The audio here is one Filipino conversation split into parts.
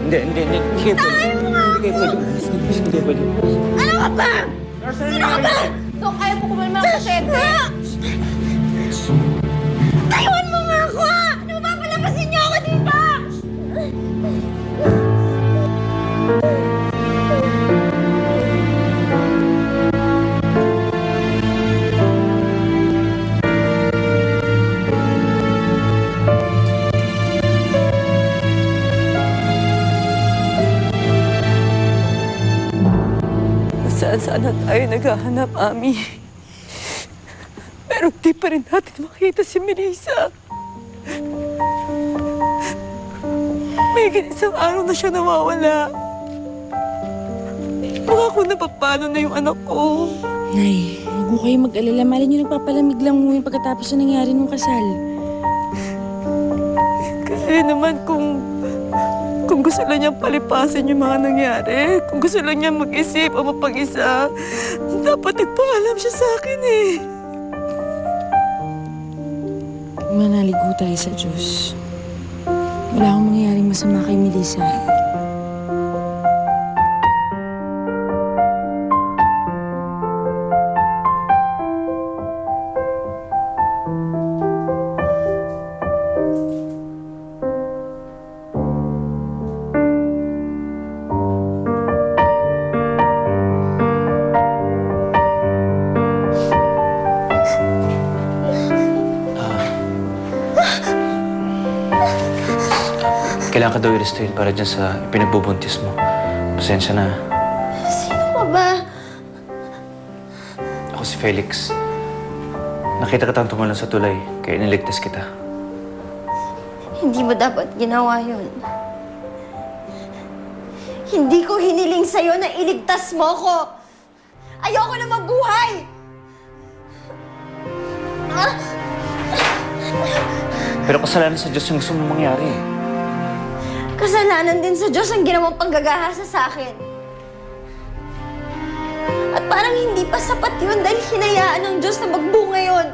Hindi kayo pwede. Hindi kayo pwede. Hindi kayo pwede. Ano ka ba? Sino ka ba? Dok, ayaw po kumalma ng pasyente. Taiwan mo nga ako! Ano ba palabasin niyo ako dito? Saan-sana tayo naghahanap, Ami. Pero di pa rin natin makita si Melissa. May isang araw na siya nawawala. Baka kung napapano na yung anak ko. Nay, huwag mo kayo mag-alala. Malay niyo nagpapalamig lang mo yung pagkatapos na nangyari nung kasal. Kasi naman kung gusto lang niyang palipasin yung mga nangyari, kung gusto lang niyang mag-isip o mapag-isa, dapat nagpaalam siya sa akin eh. Manaligo tayo sa Diyos. Wala akong mangyayaring masama kay Melissa. Kailangan ka daw i-restrain para dyan sa pinagbubuntis mo. Pasensya na. Sino ka ba? Ako si Felix. Nakita kitang tumalon sa tulay, kaya niligtas kita. Hindi ba dapat ginawa yun? Hindi ko hiniling sa'yo na iligtas mo ko. Ayoko na mabuhay! Pero kasalanan sa Diyos yung gusto mong mangyari. Kasalanan din sa Diyos ang ginawang panggagahasa sa akin. At parang hindi pa sapat yun dahil hinayaan ng Diyos na magbunga yun.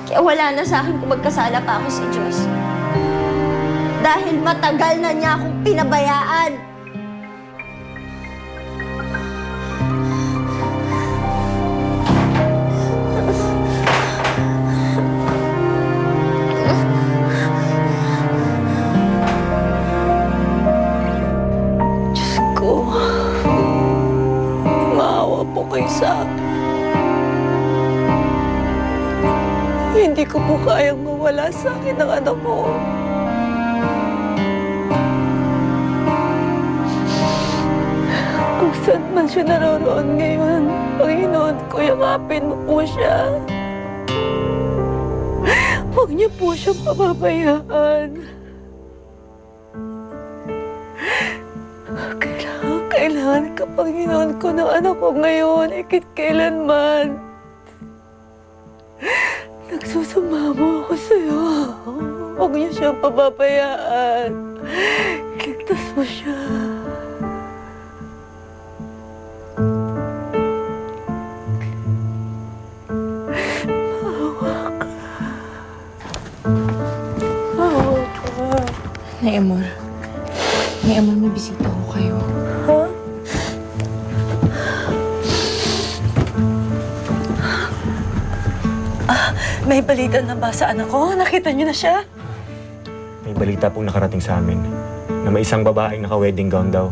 Kaya wala na sa akin kung magkasala pa ako sa Diyos. Dahil matagal na niya akong pinabayaan. Maawa po kayo sa akin. Hindi ko po kayang mawala sa akin ang anak ko. Kung saan man siya naroroon ngayon, Panginoon ko, yakapin mo po siya. Huwag niyo po siyang pababayaan. Kailangan ka, Panginoon ko, ng anak ko ngayon, ikit kailanman. Nagsusumamo ako sa'yo. Huwag niyo siyang pababayaan. Ligtas mo siya. Maawa ka. Maawa ka. Nay Amor. Nay Amor, may bisita ko kayo. Ha? May balita na ba sa anak ko? Nakita niyo na siya? May balita pong nakarating sa amin na may isang babaeng naka-wedding gown daw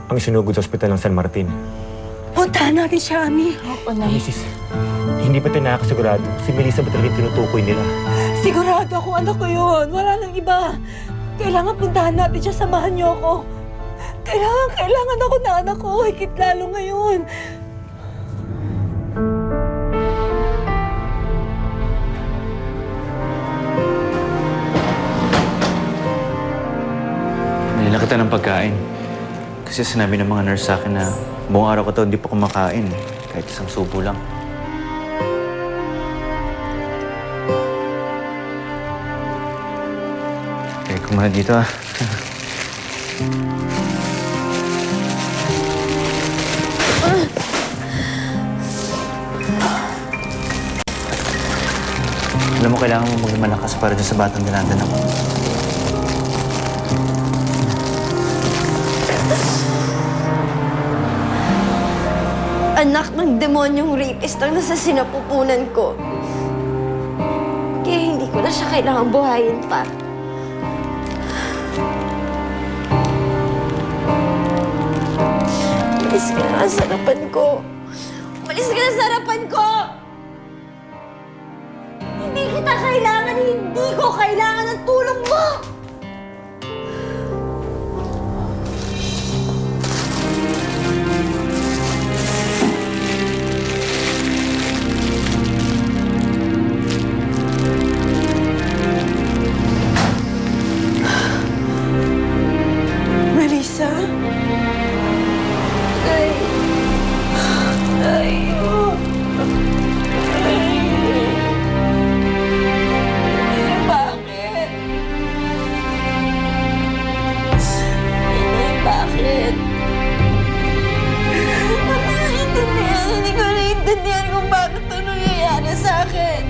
ang sinugod sa ospital ng San Martin. Puntahan natin siya, Ami. Oo, Nay. Mrs., hindi pa tayo nakakasigurado si Melissa ba talaga tinutukoy nila. Sigurado ako, anak ko yun. Wala nang iba. Kailangan puntahan natin siya. Samahan niyo ako. Kailangan ako na anak ko. Higit lalo ngayon. Nilala kita ng pagkain. Kasi sinabi ng mga nurse sa akin na buong araw ko to hindi pa kumakain. Kahit isang subo lang. Kaya kumana dito ah. Alam mo, kailangan mo maging malakas para dyan sa batang dinadala mo. Anak ng demonyong rapist ang nasa sinapupunan ko. Kaya hindi ko na siya kailangang buhayin pa. Umalis ka na sa harapan ko. Umalis ka na sa harapan ko! Hindi kita kailangan, hindi ko kailangan ng tulong mo! Marisa? Ay. Ay. Ay. Bakit? Bakit? Hindi ko naiintindihan kung bakit ito nangyayari sa akin.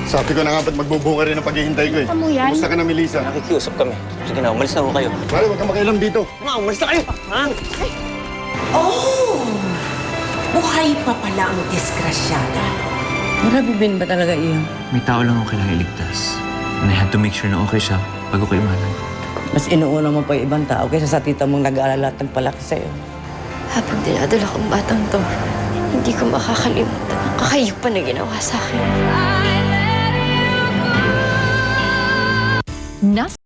Sabi ko na nga ba't magbubuka rin ang paghihintay ko eh. Ano yan? Kumusta ka na, Melissa? Nakikiusap kami. Sige na, umalis na ho kayo. Pare, huwag kang makialam dito. Umalis na kayo! Oh! Buhay pa pala ang disgrasyada. Marabibin ba talaga iyan? May tao lang ako kailangan iligtas. And I had to make sure na okay siya bago ko iwanan. Mas inuuna mo pa yung ibang tao kaysa sa tita mong nag-aalala at nagpalaki sa'yo. Habang dinadala kong batang to, hindi ko makakalimutan ang kakayupan na ginawa sa akin. Nas